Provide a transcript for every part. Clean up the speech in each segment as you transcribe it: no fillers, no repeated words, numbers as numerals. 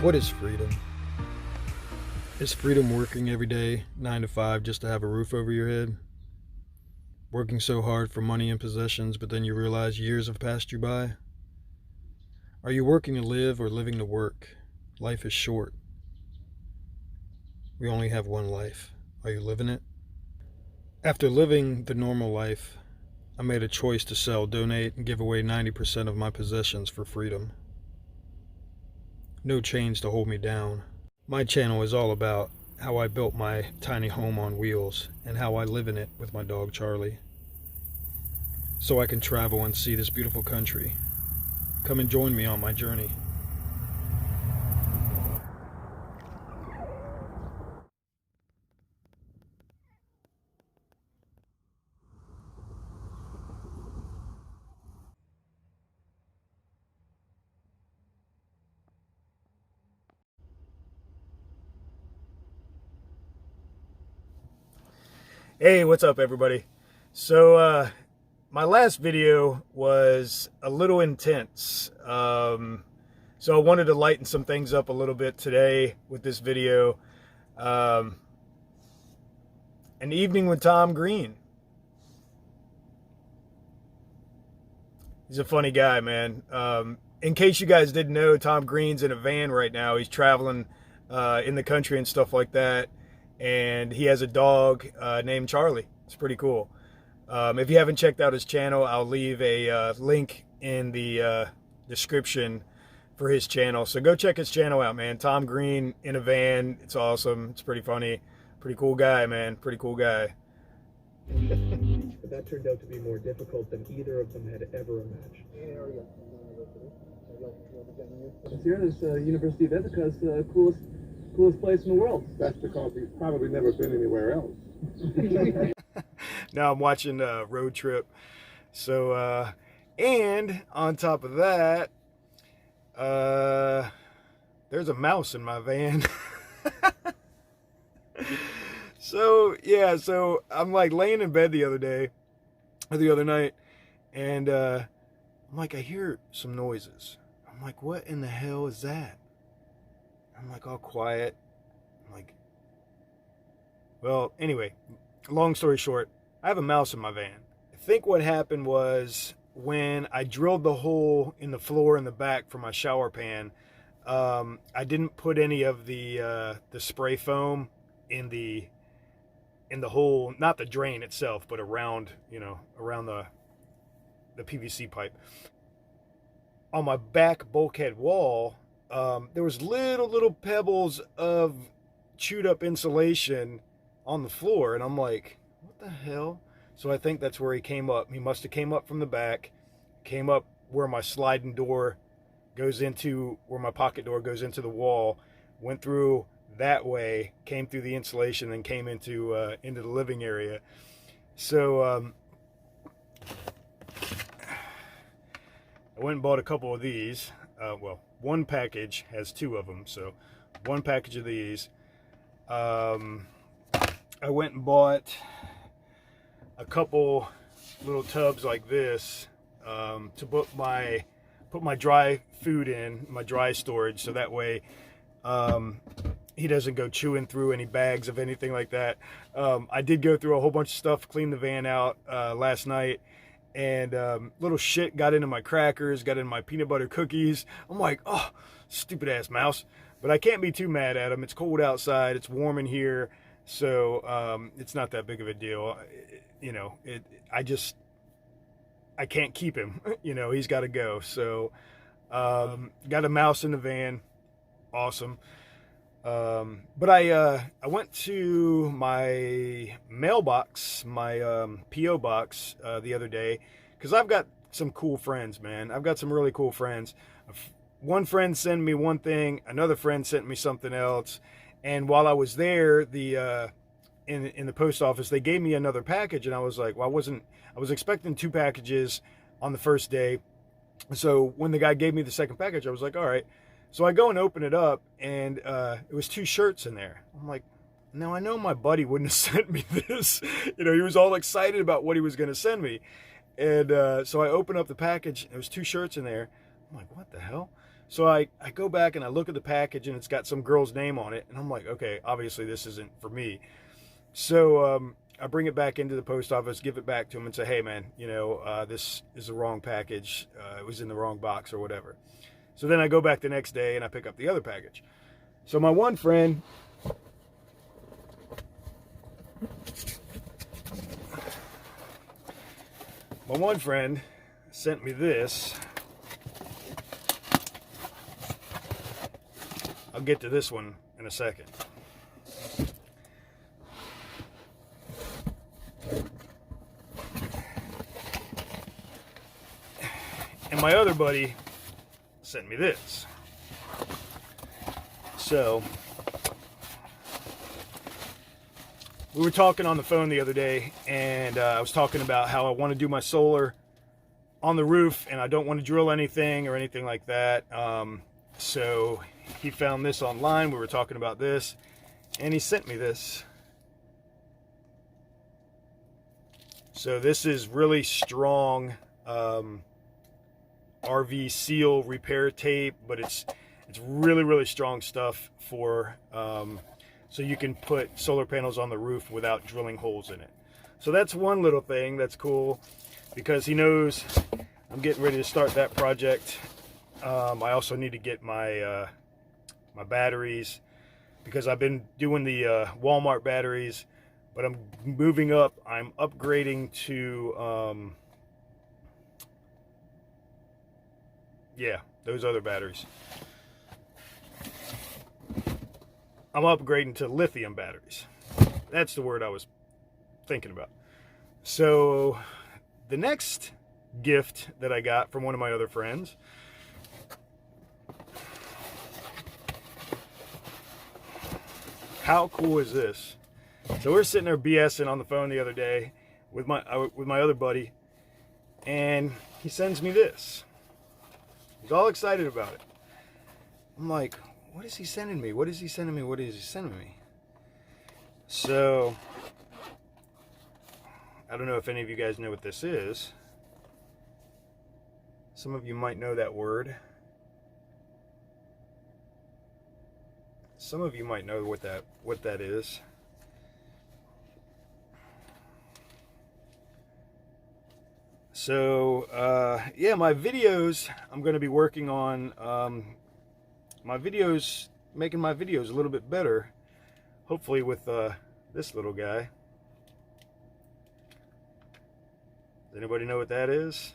What is freedom? Is freedom working every day, 9 to 5, just to have a roof over your head? Working so hard for money and possessions, but then you realize years have passed you by? Are you working to live or living to work? Life is short. We only have one life. Are you living it? After living the normal life, I made a choice to sell, donate, and give away 90% of my possessions for freedom. No chains to hold me down. My channel is all about how I built my tiny home on wheels and how I live in it with my dog Charlie, so I can travel and see this beautiful country. Come and join me on my journey. Hey, what's up everybody? So my last video was a little intense. So I wanted to lighten some things up a little bit today with this video. An evening with Tom Green. He's a funny guy, man. In case you guys didn't know, Tom Green's in a van right now. He's traveling in the country and stuff like that. And he has a dog named Charlie. It's pretty cool. If you haven't checked out his channel, I'll leave a link in the description for his channel. So go check his channel out, man. Tom Green in a van. It's awesome. It's pretty funny. Pretty cool guy, man. Pretty cool guy. But that turned out to be more difficult than either of them had ever imagined. Here, this University of Ithaca's the coolest place in the world. That's because he's probably never been anywhere else. Now I'm watching Road Trip. So, and on top of that, there's a mouse in my van. So, yeah, so I'm like laying in bed the other night, and I'm like, I hear some noises. I'm like, what in the hell is that? I'm like all quiet. I'm like, well, anyway, long story short, I have a mouse in my van. I think what happened was when I drilled the hole in the floor in the back for my shower pan, I didn't put any of the spray foam in the hole, not the drain itself, but around, around the PVC pipe. On my back bulkhead wall, there was little pebbles of chewed up insulation on the floor, and I'm like, what the hell? So I think that's where he came up. He must have came up from the back, came up where my sliding door goes into, where my pocket door goes into the wall, went through that way, came through the insulation, and came into the living area. So I went and bought a couple of these. Well, one package has 2 of them, so one package of these. I went and bought a couple little tubs like this to put my dry food in, my dry storage, so that way he doesn't go chewing through any bags of anything like that. I did go through a whole bunch of stuff, clean the van out last night, and little shit got into my crackers, got into my peanut butter cookies. I'm like, oh, stupid ass mouse. But I can't be too mad at him. It's cold outside, it's warm in here, so it's not that big of a deal. I can't keep him. He's got to go. So got a mouse in the van. Awesome. But I went to my mailbox, my P.O. box the other day, because I've got some cool friends, man. I've got some really cool friends. One friend sent me one thing, another friend sent me something else, and while I was there, in the post office, they gave me another package, and I was like, well, I was expecting 2 packages on the first day. So when the guy gave me the second package, I was like, all right. So I go and open it up, and it was 2 shirts in there. I'm like, now I know my buddy wouldn't have sent me this. He was all excited about what he was going to send me. And so I open up the package, and there was 2 shirts in there. I'm like, what the hell? So I go back and I look at the package, and it's got some girl's name on it. And I'm like, okay, obviously this isn't for me. So I bring it back into the post office, give it back to him, and say, hey, man, this is the wrong package. It was in the wrong box or whatever. So then I go back the next day and I pick up the other package. So my one friend sent me this. I'll get to this one in a second. And my other buddy sent me this. So we were talking on the phone the other day, and I was talking about how I want to do my solar on the roof, and I don't want to drill anything or anything like that. So he found this online. We were talking about this, and he sent me this. So this is really strong RV seal repair tape, but it's really, really strong stuff for so you can put solar panels on the roof without drilling holes in it. So that's one little thing that's cool, because he knows I'm getting ready to start that project. I also need to get my my batteries, because I've been doing the Walmart batteries, but I'm moving up. I'm upgrading to yeah, those other batteries. I'm upgrading to lithium batteries. That's the word I was thinking about. So the next gift that I got from one of my other friends, how cool is this? So we're sitting there BSing on the phone the other day with my other buddy, and he sends me this. He's all excited about it. I'm like, what is he sending me? What is he sending me? What is he sending me? So I don't know if any of you guys know what this is. Some of you might know that word. Some of you might know what that is. So yeah, my videos, I'm going to be working on making my videos a little bit better, hopefully with this little guy. Does anybody know what that is?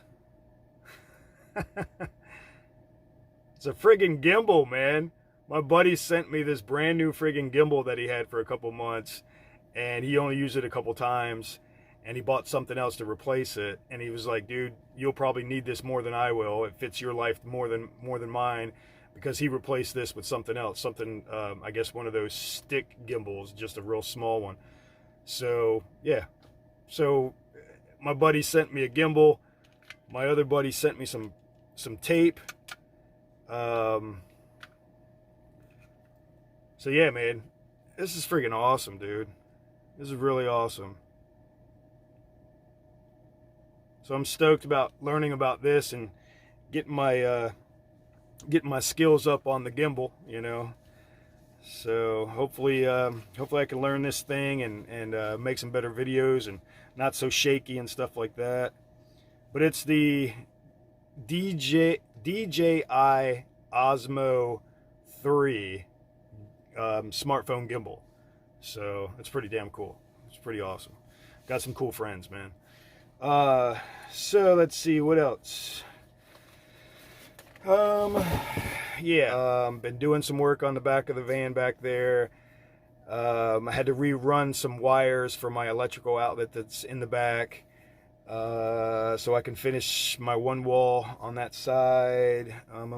It's a friggin' gimbal, man. My buddy sent me this brand new friggin' gimbal that he had for a couple months, and he only used it a couple times, and he bought something else to replace it. And he was like, dude, you'll probably need this more than I will. It fits your life more than mine, because he replaced this with something else, something I guess one of those stick gimbals, just a real small one. So yeah, so my buddy sent me a gimbal. My other buddy sent me some tape. So yeah, man, this is freaking awesome, dude. This is really awesome. So I'm stoked about learning about this and getting my skills up on the gimbal, you know. So hopefully I can learn this thing and make some better videos and not so shaky and stuff like that. But it's the DJI Osmo 3 smartphone gimbal. So it's pretty damn cool. It's pretty awesome. Got some cool friends, man. So let's see what else. Yeah, been doing some work on the back of the van back there. I had to rerun some wires for my electrical outlet that's in the back, so I can finish my one wall on that side. I don't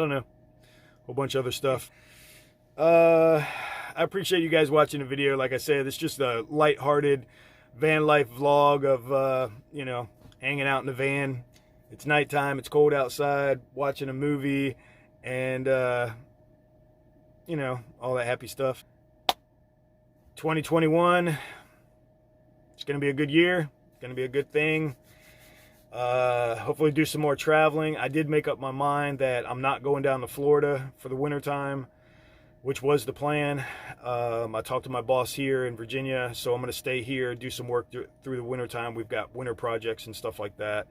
know, a whole bunch of other stuff. I appreciate you guys watching the video. Like I said, it's just a lighthearted van life vlog of you know, hanging out in the van. It's nighttime, it's cold outside, watching a movie, and you know, all that happy stuff. 2021, it's gonna be a good year. It's gonna be a good thing. Hopefully do some more traveling. I did make up my mind that I'm not going down to Florida for the wintertime, which was the plan. I talked to my boss here in Virginia, so I'm going to stay here, do some work through the wintertime. We've got winter projects and stuff like that.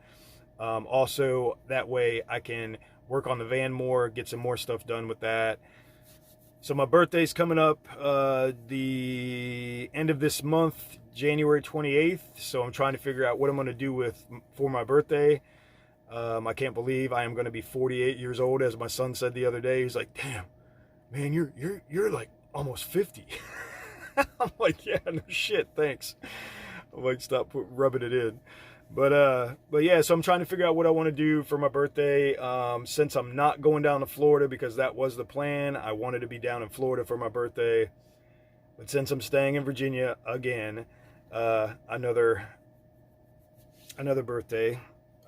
Also, that way I can work on the van more, get some more stuff done with that. So my birthday's coming up the end of this month, January 28th. So I'm trying to figure out what I'm going to do for my birthday. I can't believe I am going to be 48 years old, as my son said the other day. He's like, "Damn, man, you're like almost 50." I'm like, "Yeah, no shit, thanks." I'm like, stop rubbing it in. But yeah, so I'm trying to figure out what I want to do for my birthday. Since I'm not going down to Florida, because that was the plan. I wanted to be down in Florida for my birthday. But since I'm staying in Virginia again, another birthday,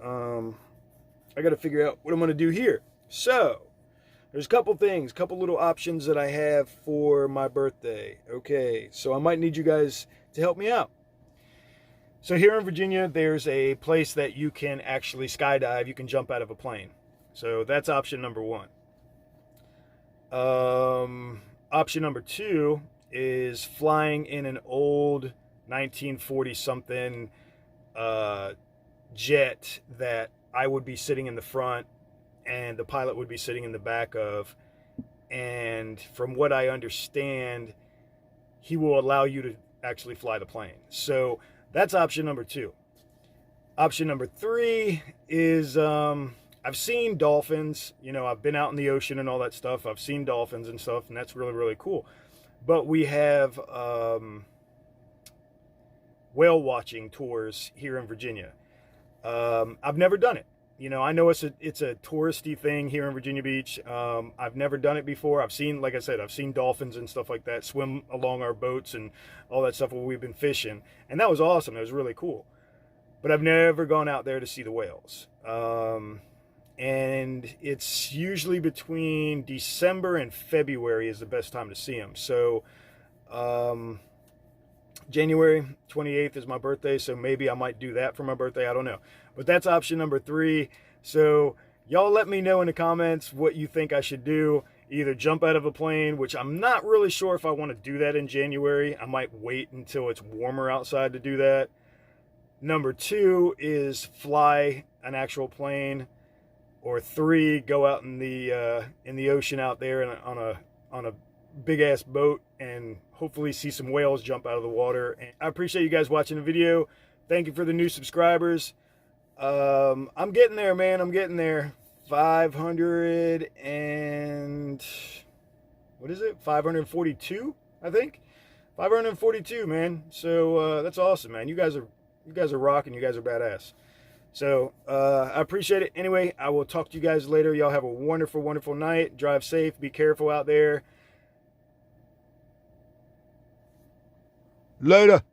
I got to figure out what I'm going to do here. So there's a couple things, couple little options that I have for my birthday. Okay, so I might need you guys to help me out. So here in Virginia, there's a place that you can actually skydive. You can jump out of a plane. So that's option number one. Option number two is flying in an old 1940-something jet that I would be sitting in the front and the pilot would be sitting in the back of. And from what I understand, he will allow you to actually fly the plane. So that's option number two. Option number three is I've seen dolphins. You know, I've been out in the ocean and all that stuff. I've seen dolphins and stuff, and that's really, really cool. But we have whale watching tours here in Virginia. I've never done it. You know, I know it's a touristy thing here in Virginia Beach. I've never done it before. I've seen, like I said, I've seen dolphins and stuff like that swim along our boats and all that stuff when we've been fishing. And that was awesome. It was really cool. But I've never gone out there to see the whales. And it's usually between December and February is the best time to see them. So January 28th is my birthday, so maybe I might do that for my birthday. I don't know. But that's option number three. So y'all let me know in the comments what you think I should do. Either jump out of a plane, which I'm not really sure if I want to do that in January. I might wait until it's warmer outside to do that. Number two is fly an actual plane. Or three, go out in the ocean out there and on a big ass boat and hopefully see some whales jump out of the water. And I appreciate you guys watching the video. Thank you for the new subscribers. I'm getting there, man. I'm getting there. 500 and what is it? 542, I think. 542, man. So that's awesome, man. You guys are rocking. You guys are badass. So I appreciate it. Anyway, I will talk to you guys later. Y'all have a wonderful, wonderful night. Drive safe. Be careful out there. Later.